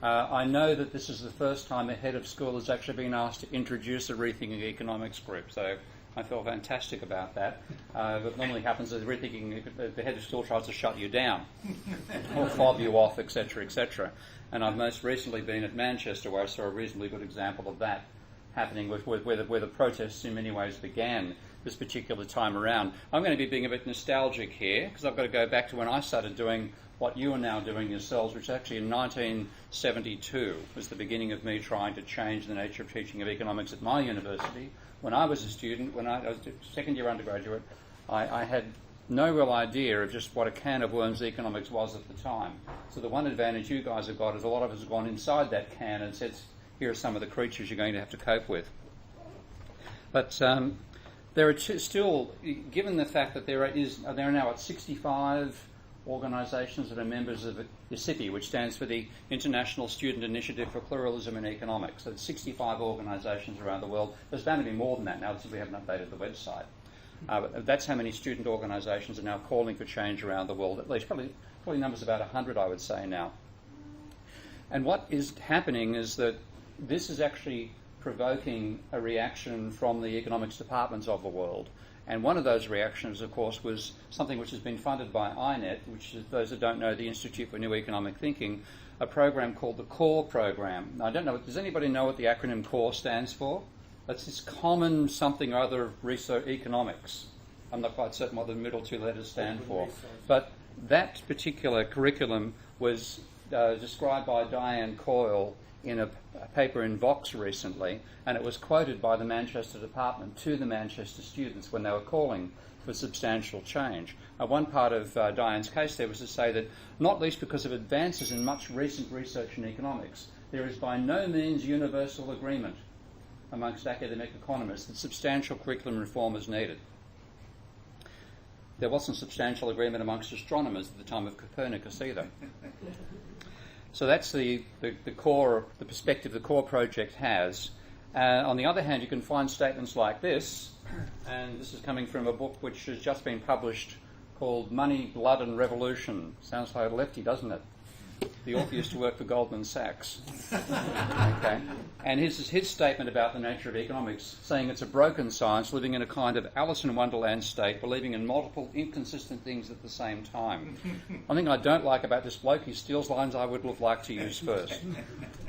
I know that this is the first time a head of school has actually been asked to introduce a Rethinking Economics group, so I feel fantastic about that. What normally happens is Rethinking, the head of school tries to shut you down or fob you off, etc., etc. And I've most recently been at Manchester, where I saw a reasonably good example of that happening, where the protests in many ways began this particular time around. I'm going to be being a bit nostalgic here, because I've got to go back to when I started doing what you are now doing yourselves, which actually in 1972 was the beginning of me trying to change the nature of teaching of economics at my university. When I was a student, when I was a second-year undergraduate, I had no real idea of just what a can of worms economics was at the time. So the one advantage you guys have got is a lot of us have gone inside that can and said, here are some of the creatures you're going to have to cope with. But there are still, given the fact that there are now at 65 organisations that are members of ISIPI, which stands for the International Student Initiative for Pluralism in Economics. So there's 65 organisations around the world. There's bound to be more than that now since we haven't updated the website. But that's how many student organisations are now calling for change around the world, at least probably numbers about 100, I would say now. And what is happening is that this is actually provoking a reaction from the economics departments of the world. And one of those reactions, of course, was something which has been funded by INET, which is, those that don't know, the Institute for New Economic Thinking, a program called the CORE program. Now, I don't know, does anybody know what the acronym CORE stands for? That's this common something or other research economics. I'm not quite certain what the middle two letters stand for. But that particular curriculum was described by Diane Coyle in a paper in Vox recently, and it was quoted by the Manchester department to the Manchester students when they were calling for substantial change. One part of Diane's case there was to say that, not least because of advances in much recent research in economics, there is by no means universal agreement amongst academic economists that substantial curriculum reform is needed. There wasn't substantial agreement amongst astronomers at the time of Copernicus either. So that's the core, the perspective the core project has. On the other hand, you can find statements like this, and this is coming from a book which has just been published called Money, Blood and Revolution. Sounds like a lefty, doesn't it? The author used to work for Goldman Sachs. Okay. And his statement about the nature of economics, saying it's a broken science living in a kind of Alice in Wonderland state, believing in multiple inconsistent things at the same time. One thing I don't like about this bloke, he steals lines I would have liked to use first.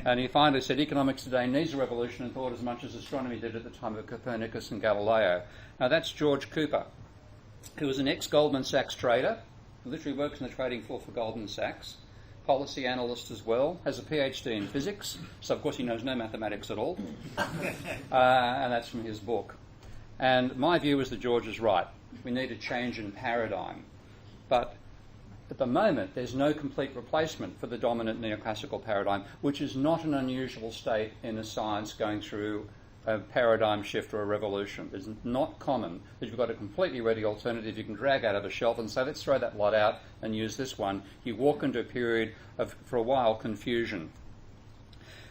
And he finally said, economics today needs a revolution in thought as much as astronomy did at the time of Copernicus and Galileo. Now that's George Cooper, who was an ex-Goldman Sachs trader, who literally works in the trading floor for Goldman Sachs, policy analyst as well, has a PhD in physics, so of course he knows no mathematics at all, and that's from his book. And my view is that George is right. We need a change in paradigm. But at the moment, there's no complete replacement for the dominant neoclassical paradigm, which is not an unusual state in a science going through a paradigm shift or a revolution. It's not common that you've got a completely ready alternative you can drag out of a shelf and say, let's throw that lot out and use this one. You walk into a period of, for a while, confusion.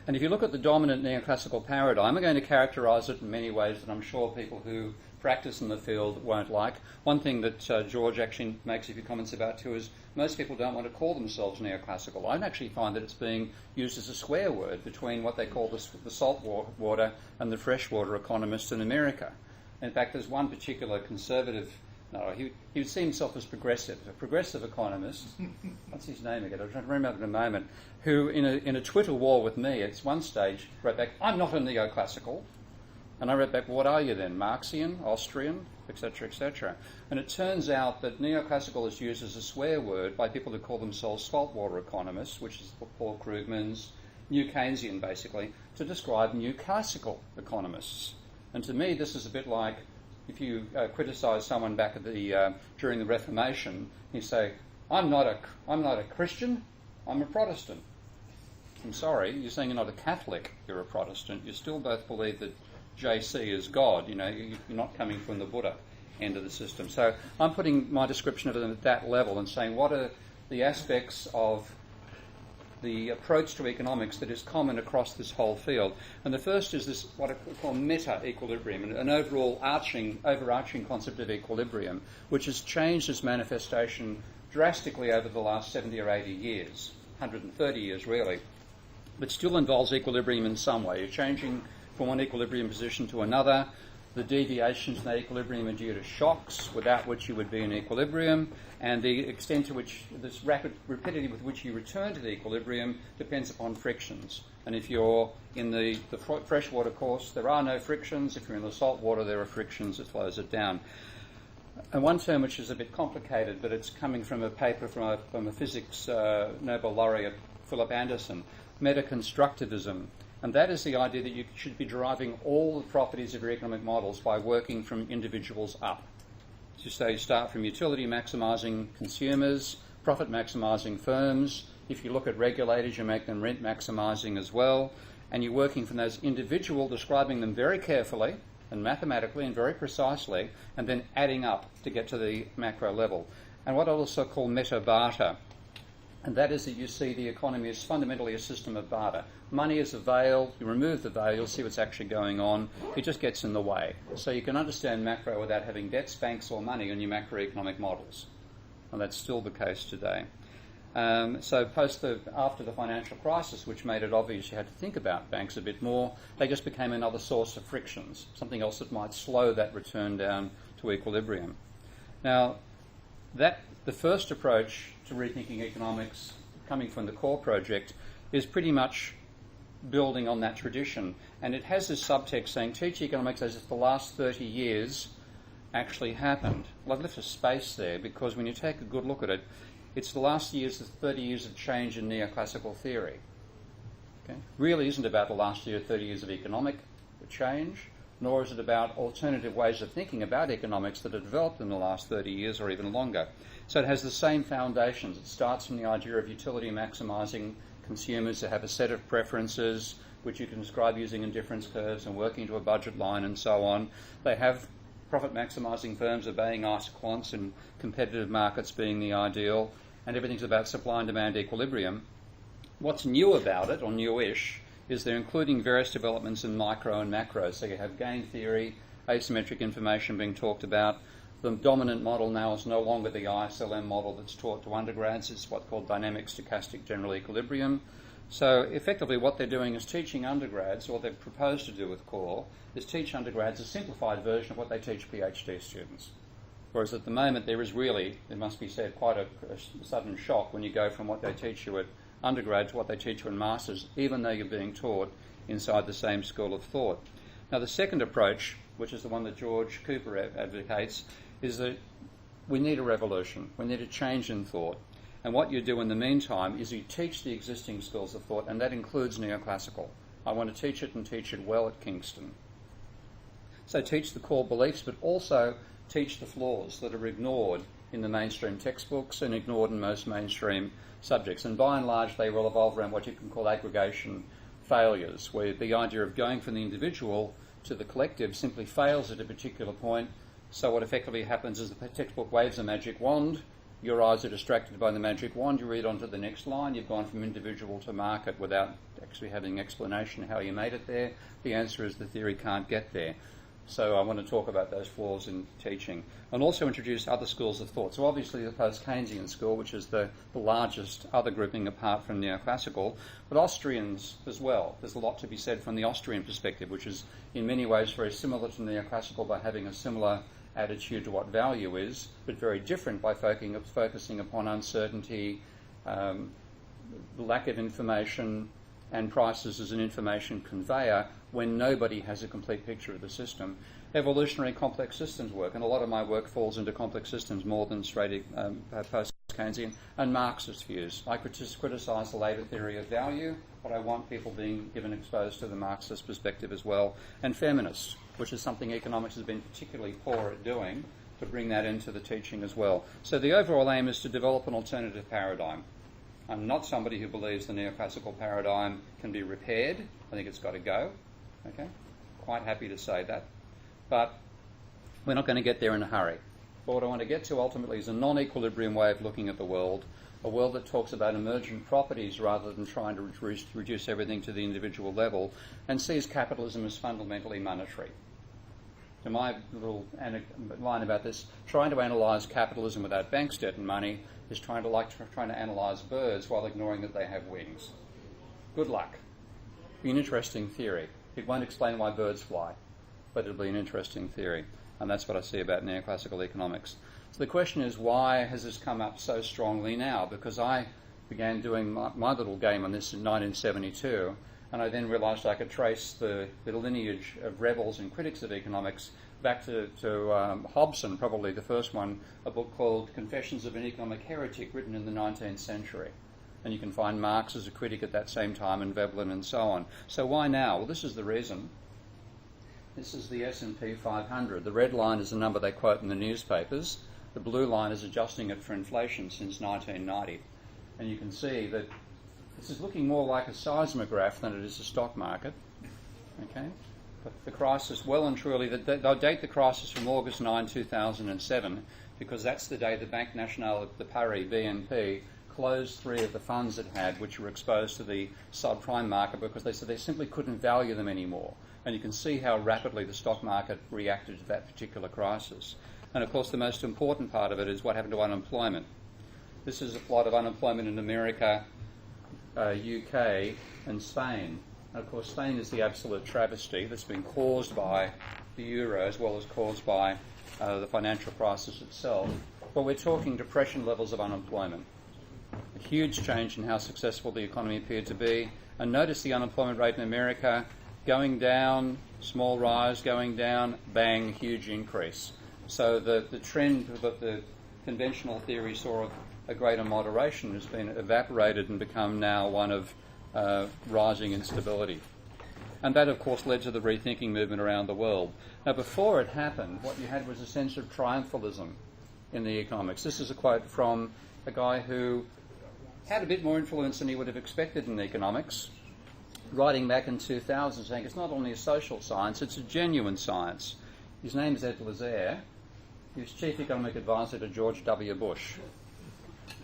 And if you look at the dominant neoclassical paradigm, I'm going to characterise it in many ways that I'm sure people who practice in the field won't like. One thing that George actually makes a few comments about too is most people don't want to call themselves neoclassical. I actually find that it's being used as a swear word between what they call the salt water and the freshwater economists in America. In fact, there's one particular conservative, he would see himself as progressive, a progressive economist, what's his name again, I'll try to remember in a moment, who in a Twitter war with me at one stage wrote back, I'm not a neoclassical. And I wrote back, well, what are you then? Marxian, Austrian, etc., etc. And it turns out that neoclassical is used as a swear word by people who call themselves saltwater economists, which is Paul Krugman's, New Keynesian basically, to describe new classical economists. And to me, this is a bit like if you criticise someone back at during the Reformation, you say, I'm not a Christian, I'm a Protestant. I'm sorry, you're saying you're not a Catholic, you're a Protestant. You still both believe that JC is God, you're not coming from the Buddha end of the system. So I'm putting my description of it at that level and saying what are the aspects of the approach to economics that is common across this whole field. And the first is this, what I call meta-equilibrium, an overall overarching concept of equilibrium, which has changed its manifestation drastically over the last 70 or 80 years, 130 years really. but still involves equilibrium in some way. You're changing from one equilibrium position to another. The deviations in that equilibrium are due to shocks, without which you would be in equilibrium, and the extent to which this rapid rapidity with which you return to the equilibrium depends upon frictions. And if you're in the freshwater course, there are no frictions. If you're in the salt water, there are frictions that slows it down. And one term which is a bit complicated, but it's coming from a paper from a physics Nobel laureate, Philip Anderson, metaconstructivism. And that is the idea that you should be deriving all the properties of your economic models by working from individuals up. So you start from utility maximising consumers, profit maximising firms. If you look at regulators, you make them rent maximising as well. And you're working from those individual, describing them very carefully and mathematically and very precisely, and then adding up to get to the macro level. And what I also call meta-barter. And that is that you see the economy as fundamentally a system of barter. Money is a veil. You remove the veil, you'll see what's actually going on. It just gets in the way. So you can understand macro without having debts, banks, or money in your macroeconomic models. And that's still the case today. So after the financial crisis, which made it obvious you had to think about banks a bit more, they just became another source of frictions, something else that might slow that return down to equilibrium. Now, the first approach to rethinking economics, coming from the core project, is pretty much building on that tradition. And it has this subtext saying, teach economics as if the last 30 years actually happened. Well, I've left a space there because when you take a good look at it, it's the last 30 years of change in neoclassical theory. Okay? Really isn't about the last 30 years of economic change, nor is it about alternative ways of thinking about economics that have developed in the last 30 years or even longer. So it has the same foundations. It starts from the idea of utility maximising consumers to have a set of preferences which you can describe using indifference curves and working to a budget line and so on. They have profit maximising firms obeying isoquants and competitive markets being the ideal, and everything's about supply and demand equilibrium. What's new about it, or newish, is they're including various developments in micro and macro. So you have game theory, asymmetric information being talked about. The dominant model now is no longer the ISLM model that's taught to undergrads. It's what's called dynamic stochastic general equilibrium. So effectively what they're doing is teaching undergrads, or they've proposed to do with core, is teach undergrads a simplified version of what they teach PhD students. Whereas at the moment there is really, it must be said, quite a sudden shock when you go from what they teach you at undergrad to what they teach you in masters, even though you're being taught inside the same school of thought. Now the second approach, which is the one that George Cooper advocates, is that we need a revolution. We need a change in thought. And what you do in the meantime is you teach the existing schools of thought, and that includes neoclassical. I want to teach it and teach it well at Kingston. So teach the core beliefs, but also teach the flaws that are ignored in the mainstream textbooks and ignored in most mainstream subjects. And by and large, they will evolve around what you can call aggregation failures, where the idea of going from the individual to the collective simply fails at a particular point. So what effectively happens is the textbook waves a magic wand, your eyes are distracted by the magic wand, you read on to the next line, you've gone from individual to market without actually having an explanation how you made it there. The answer is the theory can't get there. So I want to talk about those flaws in teaching and also introduce other schools of thought. So obviously the post-Keynesian school, which is the largest other grouping apart from neoclassical, but Austrians as well. There's a lot to be said from the Austrian perspective, which is in many ways very similar to neoclassical by having a similar attitude to what value is, but very different by focusing upon uncertainty, lack of information, and prices as an information conveyor when nobody has a complete picture of the system. Evolutionary complex systems work, and a lot of my work falls into complex systems more than straight post-Keynesian, and Marxist views. I could just criticise the later theory of value, but I want people being exposed to the Marxist perspective as well, and feminists, which is something economics has been particularly poor at doing, to bring that into the teaching as well. So the overall aim is to develop an alternative paradigm. I'm not somebody who believes the neoclassical paradigm can be repaired. I think it's got to go. Okay, quite happy to say that. But we're not going to get there in a hurry. But what I want to get to ultimately is a non-equilibrium way of looking at the world, a world that talks about emergent properties rather than trying to reduce everything to the individual level, and sees capitalism as fundamentally monetary. So my little line about this, trying to analyse capitalism without banks, debt and money is trying to analyse birds while ignoring that they have wings. Good luck. Be an interesting theory. It won't explain why birds fly, but it'll be an interesting theory. And that's what I see about neoclassical economics. So the question is, why has this come up so strongly now? Because I began doing my little game on this in 1972, and I then realised I could trace the lineage of rebels and critics of economics back to Hobson, probably the first one, a book called Confessions of an Economic Heretic, written in the 19th century. And you can find Marx as a critic at that same time, and Veblen and so on. So why now? Well, this is the reason. This is the S&P 500. The red line is the number they quote in the newspapers. The blue line is adjusting it for inflation since 1990. And you can see that this is looking more like a seismograph than it is a stock market. Okay? But the crisis, well and truly, they'll date the crisis from August 9, 2007, because that's the day the Banque Nationale de Paris, BNP, closed 3 of the funds it had, which were exposed to the subprime market, because they said they simply couldn't value them anymore. And you can see how rapidly the stock market reacted to that particular crisis. And of course, the most important part of it is what happened to unemployment. This is a plot of unemployment in America, UK, and Spain. And of course, Spain is the absolute travesty that's been caused by the euro as well as caused by the financial crisis itself. But we're talking depression levels of unemployment. A huge change in how successful the economy appeared to be. And notice the unemployment rate in America going down, small rise, going down, bang, huge increase. So the trend that the conventional theory saw of a greater moderation has been evaporated and become now one of rising instability. And that, of course, led to the rethinking movement around the world. Now, before it happened, what you had was a sense of triumphalism in the economics. This is a quote from a guy who had a bit more influence than he would have expected in economics, writing back in 2000, saying it's not only a social science, it's a genuine science. His name is Ed Lazaire. He was chief economic advisor to George W. Bush.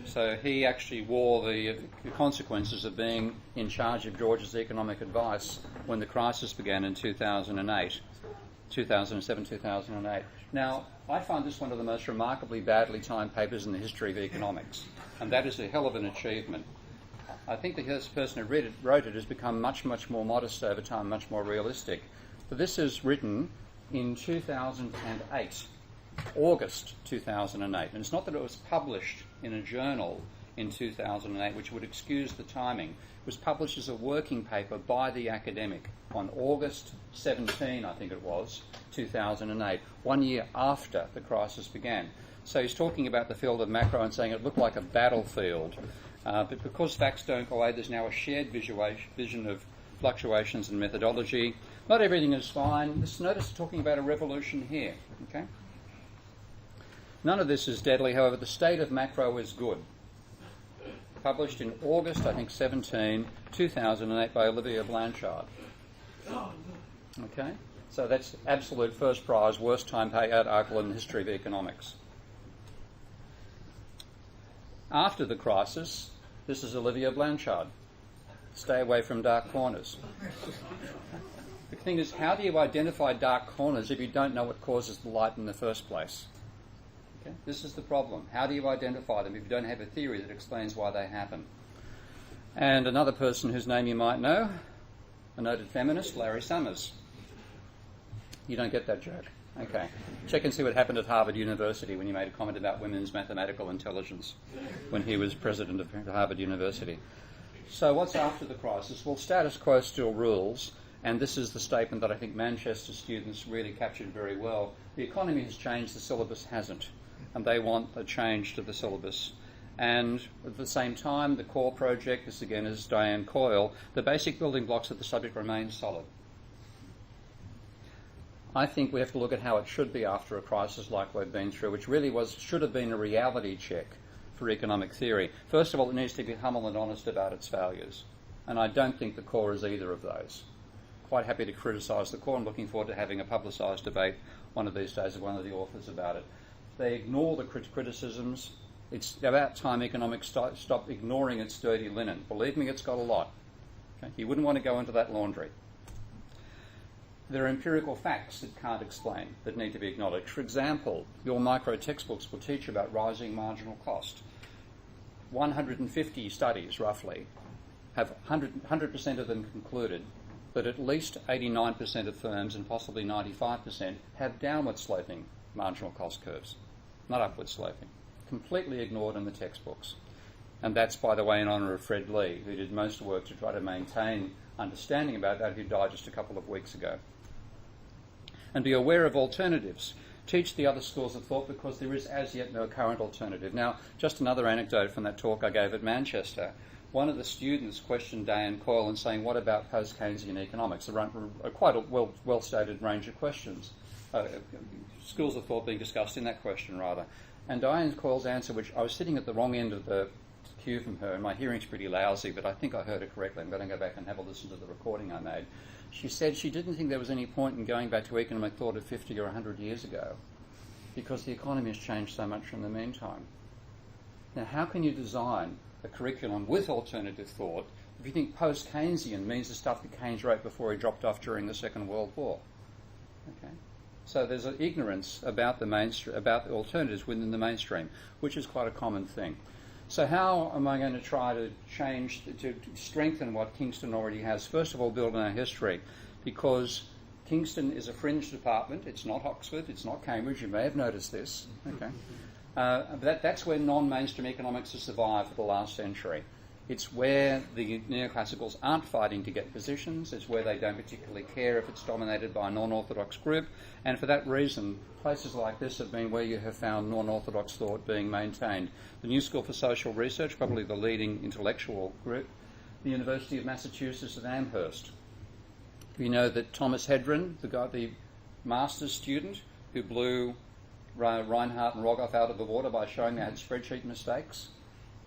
So he actually wore the consequences of being in charge of George's economic advice when the crisis began in 2008, 2007, 2008. Now, I find this one of the most remarkably badly timed papers in the history of economics, and that is a hell of an achievement. I think the person who wrote it has become much, much more modest over time, much more realistic. But this is written in 2008. August 2008. And it's not that it was published in a journal in 2008, which would excuse the timing. It was published as a working paper by the academic on August 17, I think it was, 2008, 1 year after the crisis began. So he's talking about the field of macro and saying it looked like a battlefield. But because facts don't collide, there's now a shared vision of fluctuations and methodology. Not everything is fine. Just notice talking about a revolution here. Okay? None of this is deadly, however, the state of macro is good. Published in August, I think, 2008 by Olivier Blanchard. Okay? So that's absolute first prize, worst time payout article in the history of economics. After the crisis, this is Olivier Blanchard. Stay away from dark corners. The thing is, how do you identify dark corners if you don't know what causes the light in the first place? Okay? This is the problem. How do you identify them if you don't have a theory that explains why they happen? And another person whose name you might know, a noted feminist, Larry Summers. You don't get that joke. Okay. Check and see what happened at Harvard University when he made a comment about women's mathematical intelligence when he was president of Harvard University. So what's after the crisis? Well, status quo still rules, and this is the statement that I think Manchester students really captured very well. The economy has changed, the syllabus hasn't, and they want a change to the syllabus. And at the same time, the core project, this again is Diane Coyle, the basic building blocks of the subject remain solid. I think we have to look at how it should be after a crisis like we've been through, which really should have been a reality check for economic theory. First of all, it needs to be humble and honest about its values. And I don't think the core is either of those. Quite happy to criticise the core. I'm looking forward to having a publicised debate one of these days with one of the authors about it. They ignore the criticisms. It's about time economics stop ignoring its dirty linen. Believe me, it's got a lot. Okay? You wouldn't want to go into that laundry. There are empirical facts that can't explain, that need to be acknowledged. For example, your micro textbooks will teach you about rising marginal cost. 150 studies, roughly, have 100% of them concluded that at least 89% of firms and possibly 95% have downward sloping marginal cost curves, not upward sloping. Completely ignored in the textbooks. And that's, by the way, in honour of Fred Lee, who did most work to try to maintain understanding about that, who died just a couple of weeks ago. And be aware of alternatives. Teach the other schools of thought, because there is as yet no current alternative. Now, just another anecdote from that talk I gave at Manchester. One of the students questioned Diane Coyle and saying, what about post-Keynesian economics? Quite a well-stated range of questions. Schools of thought being discussed in that question, rather. And Diane Coyle's answer, which I was sitting at the wrong end of the queue from her, and my hearing's pretty lousy, but I think I heard her correctly. I'm going to go back and have a listen to the recording I made. She said she didn't think there was any point in going back to economic thought of 50 or 100 years ago, because the economy has changed so much in the meantime. Now, how can you design a curriculum with alternative thought if you think post-Keynesian means the stuff that Keynes wrote before he dropped off during the Second World War? Okay. So there's an ignorance about about the alternatives within the mainstream, which is quite a common thing. So how am I going to try to change, to strengthen what Kingston already has? First of all, build on our history, because Kingston is a fringe department. It's not Oxford, it's not Cambridge. You may have noticed this. Okay, that's where non-mainstream economics has survived for the last century. It's where the neoclassicals aren't fighting to get positions. It's where they don't particularly care if it's dominated by a non-orthodox group. And for that reason, places like this have been where you have found non-orthodox thought being maintained. The New School for Social Research, probably the leading intellectual group. The University of Massachusetts at Amherst. We know that Thomas Hedren, the master's student who blew Reinhardt and Rogoff out of the water by showing they had spreadsheet mistakes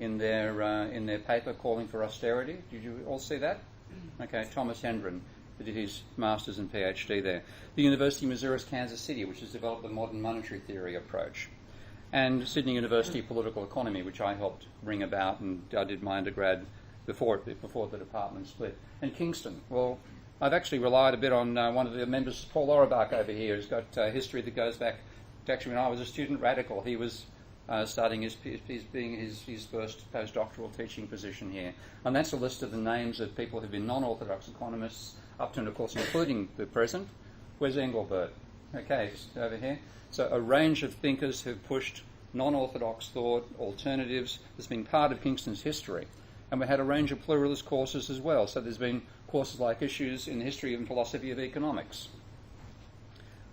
in their paper calling for austerity. Did you all see that? Okay, Thomas Hendren did his master's and PhD there. The University of Missouri Kansas City, which has developed the modern monetary theory approach. And Sydney University Political Economy, which I helped bring about, and I did my undergrad before the department split. And Kingston. Well, I've actually relied a bit on one of the members, Paul Auerbach over here, who's got history that goes back to actually when I was a student radical. He was starting his first postdoctoral teaching position here. And that's a list of the names of people who've been non-orthodox economists, up to and of course including the present. Where's Engelbert? Okay, just over here. So a range of thinkers who've pushed non-orthodox thought, alternatives, has been part of Kingston's history. And we had a range of pluralist courses as well. So there's been courses like Issues in the History and Philosophy of Economics,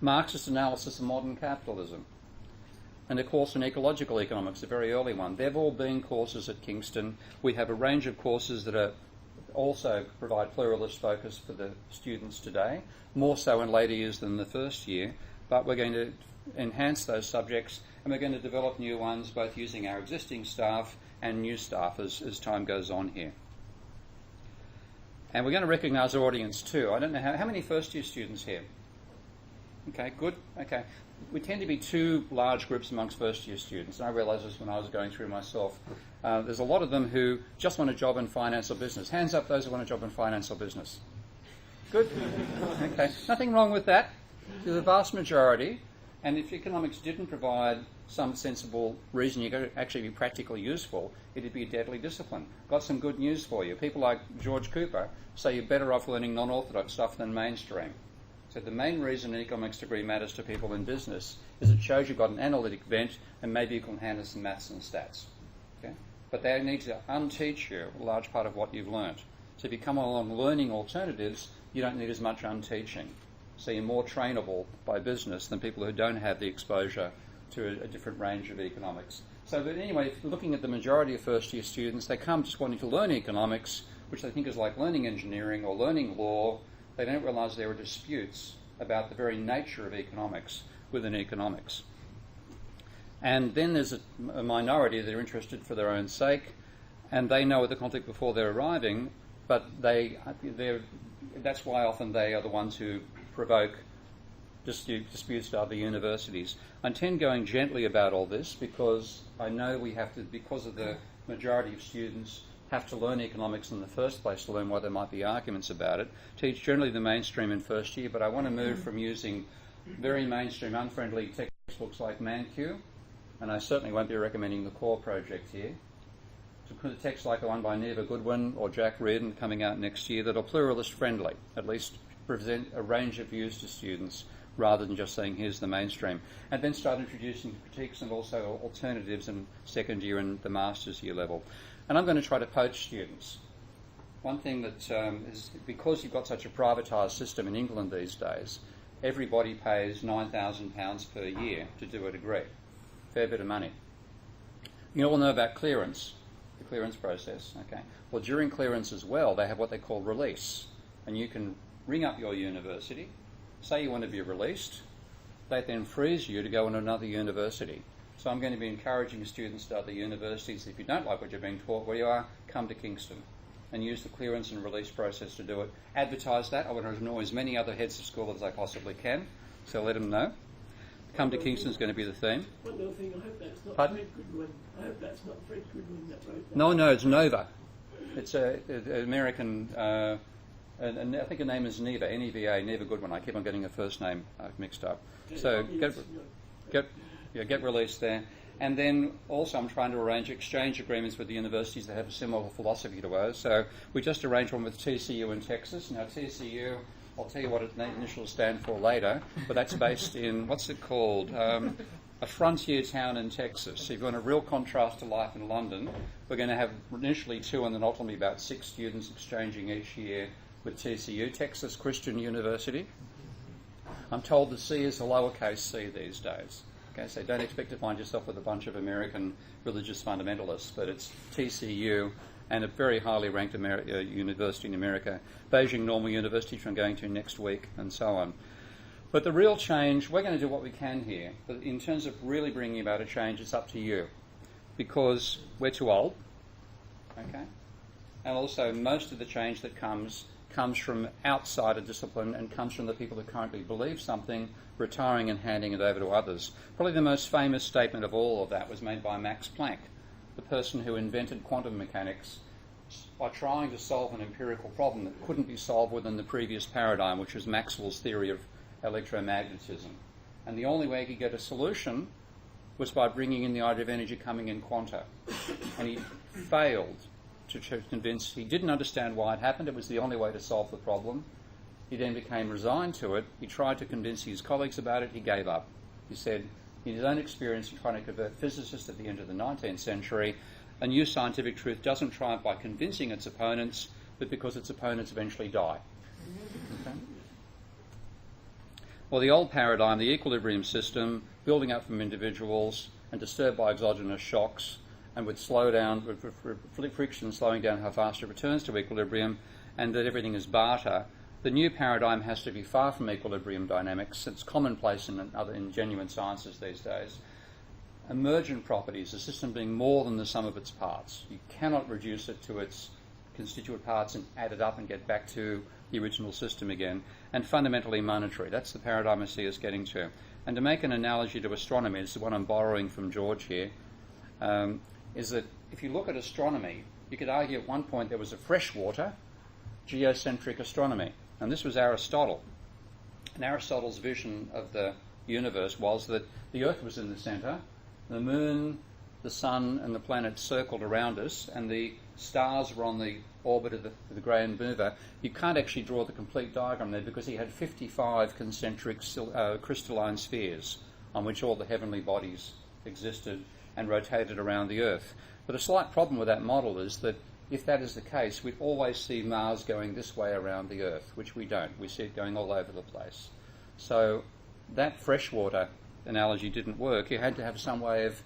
Marxist Analysis of Modern Capitalism, and a course in Ecological Economics, a very early one. They've all been courses at Kingston. We have a range of courses that are also provide pluralist focus for the students today, more so in later years than the first year, but we're going to enhance those subjects, and we're going to develop new ones, both using our existing staff and new staff as time goes on here. And we're going to recognise our audience too. I don't know how many first-year students here? Okay, good. Okay. We tend to be two large groups amongst first-year students, and I realised this when I was going through myself. There's a lot of them who just want a job in finance or business. Hands up those who want a job in finance or business. Good. Okay. Nothing wrong with that. To the vast majority, and if economics didn't provide some sensible reason you could actually be practically useful, it'd be a deadly discipline. Got some good news for you. People like George Cooper say you're better off learning non-orthodox stuff than mainstream. So the main reason an economics degree matters to people in business is it shows you've got an analytic bent and maybe you can handle some maths and stats. Okay? But they need to unteach you a large part of what you've learnt. So if you come along learning alternatives, you don't need as much unteaching. So you're more trainable by business than people who don't have the exposure to a different range of economics. So but anyway, looking at the majority of first-year students, they come just wanting to learn economics, which they think is like learning engineering or learning law. They don't realise there are disputes about the very nature of economics within economics. And then there's a minority that are interested for their own sake, and they know the conflict before they're arriving, but that's why often they are the ones who provoke disputes to other universities. I intend going gently about all this because I know we have to, because of the majority of students have to learn economics in the first place to learn why there might be arguments about it. Teach generally the mainstream in first year, but I want to move from using very mainstream, unfriendly textbooks like ManQ, and I certainly won't be recommending the core project here, texts like the one by Neva Goodwin or Jack Reardon coming out next year that are pluralist friendly, at least present a range of views to students rather than just saying here's the mainstream. And then start introducing critiques and also alternatives in second year and the master's year level. And I'm going to try to poach students. One thing that is, because you've got such a privatised system in England these days, everybody pays £9,000 per year to do a degree. Fair bit of money. You all know about clearance, the clearance process. Okay. Well, during clearance as well, they have what they call release. And you can ring up your university, say you want to be released, they then freeze you to go on another university. So I'm going to be encouraging students to other universities, if you don't like what you're being taught where you are, come to Kingston and use the clearance and release process to do it. Advertise that. I want to annoy as many other heads of school as I possibly can, so let them know. Come to Kingston is going to be the theme. One little thing, I hope that's not Pardon? Fred Goodwin. I hope that's not Fred Goodwin that wrote that. No, it's Nova. It's an American, and I think her name is Neva, N-E-V-A, Neva Goodwin. I keep on getting her first name mixed up. So get released there. And then also I'm trying to arrange exchange agreements with the universities that have a similar philosophy to ours. So we just arranged one with TCU in Texas. Now TCU, I'll tell you what its initials stand for later, but that's based in, what's it called? A frontier town in Texas. So if you want a real contrast to life in London, we're going to have initially 2 and then ultimately about 6 students exchanging each year with TCU, Texas Christian University. I'm told the C is a lowercase c these days. Okay, so don't expect to find yourself with a bunch of American religious fundamentalists, but it's TCU and a very highly ranked university in America, Beijing Normal University, which I'm going to next week, and so on. But the real change, we're going to do what we can here, but in terms of really bringing about a change, it's up to you, because we're too old, okay? And also most of the change that comes from outside a discipline and comes from the people who currently believe something, retiring and handing it over to others. Probably the most famous statement of all of that was made by Max Planck, the person who invented quantum mechanics by trying to solve an empirical problem that couldn't be solved within the previous paradigm, which was Maxwell's theory of electromagnetism. And the only way he could get a solution was by bringing in the idea of energy coming in quanta. And he failed to convince, he didn't understand why it happened, it was the only way to solve the problem. He then became resigned to it. He tried to convince his colleagues about it, he gave up. He said, in his own experience in trying to convert physicists at the end of the 19th century, a new scientific truth doesn't triumph by convincing its opponents, but because its opponents eventually die. Okay? Well, the old paradigm, the equilibrium system, building up from individuals and disturbed by exogenous shocks, and would slow down, with friction slowing down how fast it returns to equilibrium, and that everything is barter. The new paradigm has to be far from equilibrium dynamics. It's commonplace in genuine sciences these days. Emergent properties, a system being more than the sum of its parts. You cannot reduce it to its constituent parts and add it up and get back to the original system again. And fundamentally monetary. That's the paradigm I see us getting to. And to make an analogy to astronomy, this is what I'm borrowing from George here, is that if you look at astronomy, you could argue at one point there was a freshwater geocentric astronomy. And this was Aristotle. And Aristotle's vision of the universe was that the Earth was in the centre, the moon, the sun and the planets circled around us, and the stars were on the orbit of the grand mover. You can't actually draw the complete diagram there because he had 55 concentric crystalline spheres on which all the heavenly bodies existed and rotated around the Earth. But a slight problem with that model is that if that is the case, we'd always see Mars going this way around the Earth, which we don't. We see it going all over the place. So that freshwater analogy didn't work. You had to have some way of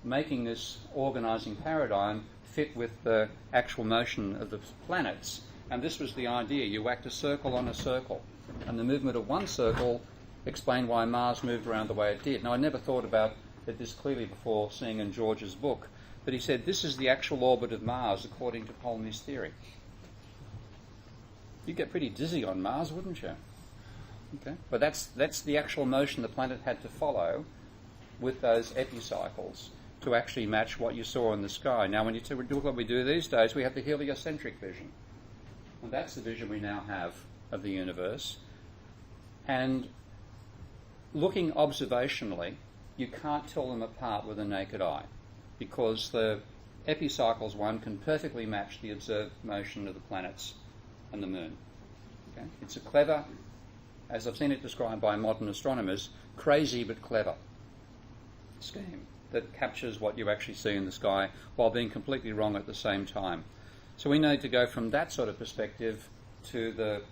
making this organising paradigm fit with the actual motion of the planets. And this was the idea. You whacked a circle on a circle. And the movement of one circle explained why Mars moved around the way it did. Now, I never thought about it this clearly before seeing in George's book, but he said this is the actual orbit of Mars according to Ptolemy's theory. You'd get pretty dizzy on Mars, wouldn't you? Okay, but that's the actual motion the planet had to follow with those epicycles to actually match what you saw in the sky. Now, when you look what we do these days, we have the heliocentric vision. And that's the vision we now have of the universe. And looking observationally, you can't tell them apart with the naked eye because the epicycles 1 can perfectly match the observed motion of the planets and the moon. Okay? It's a clever, as I've seen it described by modern astronomers, crazy but clever scheme that captures what you actually see in the sky while being completely wrong at the same time. So we need to go from that sort of perspective to the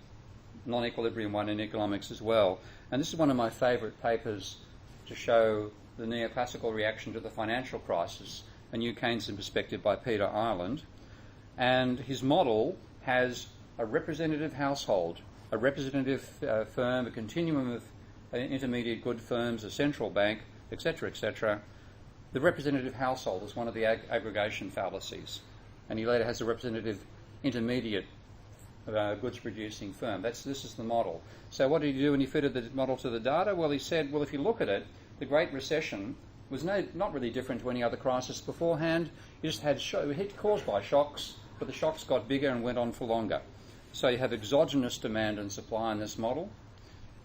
non-equilibrium one in economics as well. And this is one of my favourite papers to show the neoclassical reaction to the financial crisis, a new Keynesian perspective by Peter Ireland. And his model has a representative household, a representative firm, a continuum of intermediate good firms, a central bank, etc., etc. The representative household is one of the aggregation fallacies. And he later has a representative intermediate goods-producing firm. This is the model. So what did he do when he fitted the model to the data? Well, he said, well, if you look at it, the Great Recession was not really different to any other crisis beforehand. It just had hit caused by shocks, but the shocks got bigger and went on for longer. So you have exogenous demand and supply in this model,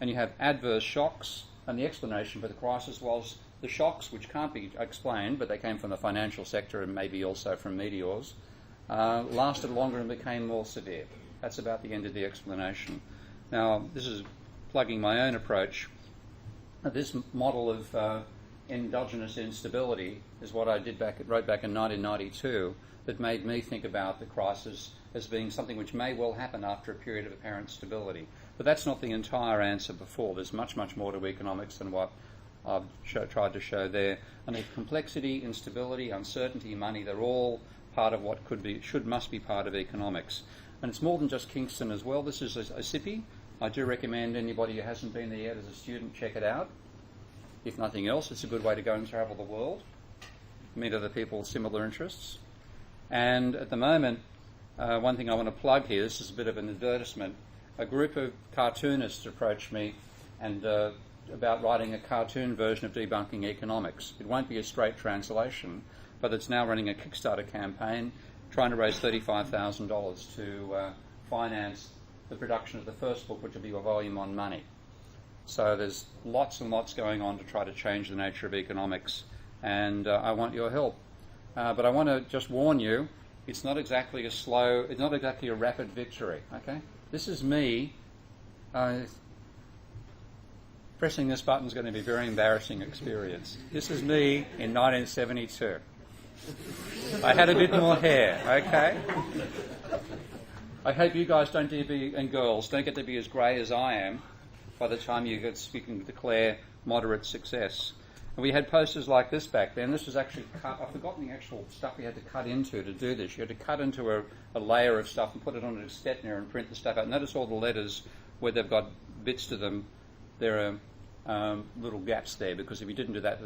and you have adverse shocks, and the explanation for the crisis was the shocks, which can't be explained, but they came from the financial sector and maybe also from meteors, lasted longer and became more severe. That's about the end of the explanation. Now, this is plugging my own approach. This model of endogenous instability is what I wrote back in 1992 that made me think about the crisis as being something which may well happen after a period of apparent stability. But that's not the entire answer before. There's much, much more to economics than what I've tried to show there. And the complexity, instability, uncertainty, money, they're all part of what must be part of economics. And it's more than just Kingston as well. This is a SIPI. I do recommend anybody who hasn't been there yet as a student check it out. If nothing else, it's a good way to go and travel the world, meet other people with similar interests. And at the moment, one thing I want to plug here, this is a bit of an advertisement. A group of cartoonists approached me and about writing a cartoon version of Debunking Economics. It won't be a straight translation, but it's now running a Kickstarter campaign trying to raise $35,000 to finance the production of the first book, which will be a volume on money. So there's lots and lots going on to try to change the nature of economics, and I want your help. But I want to just warn you, it's not exactly a rapid victory, okay? This is me. Pressing this button is going to be a very embarrassing experience. This is me in 1972. I had a bit more hair, okay? I hope you guys and girls don't get to be as grey as I am by the time you can declare moderate success. And we had posters like this back then. This was actually cut. I've forgotten the actual stuff we had to cut into to do this. You had to cut into a layer of stuff and put it on a Stetner and print the stuff out. Notice all the letters where they've got bits to them. There are little gaps there, because if you didn't do that,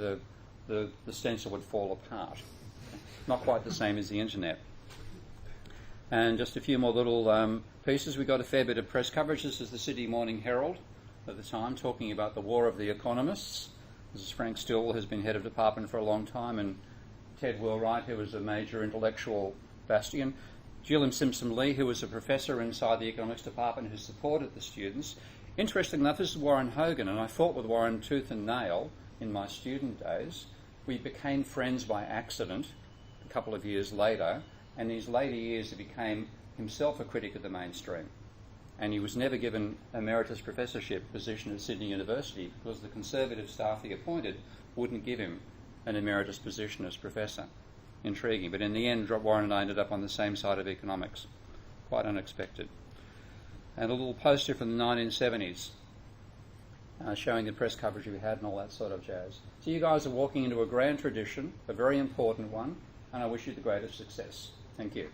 the stencil would fall apart. Not quite the same as the internet. And just a few more little pieces. We got a fair bit of press coverage. This is the Sydney Morning Herald at the time, talking about the war of the economists. This is Frank Still, who's been head of department for a long time, and Ted Wheelwright, who was a major intellectual bastion. Gilliam Simpson Lee, who was a professor inside the economics department who supported the students. Interestingly enough, this is Warren Hogan, and I fought with Warren tooth and nail in my student days. We became friends by accident a couple of years later, and in his later years he became himself a critic of the mainstream. And he was never given emeritus professorship position at Sydney University because the conservative staff he appointed wouldn't give him an emeritus position as professor. Intriguing. But in the end, Warren and I ended up on the same side of economics. Quite unexpected. And a little poster from the 1970s showing the press coverage we had and all that sort of jazz. So you guys are walking into a grand tradition, a very important one, and I wish you the greatest success. Thank you.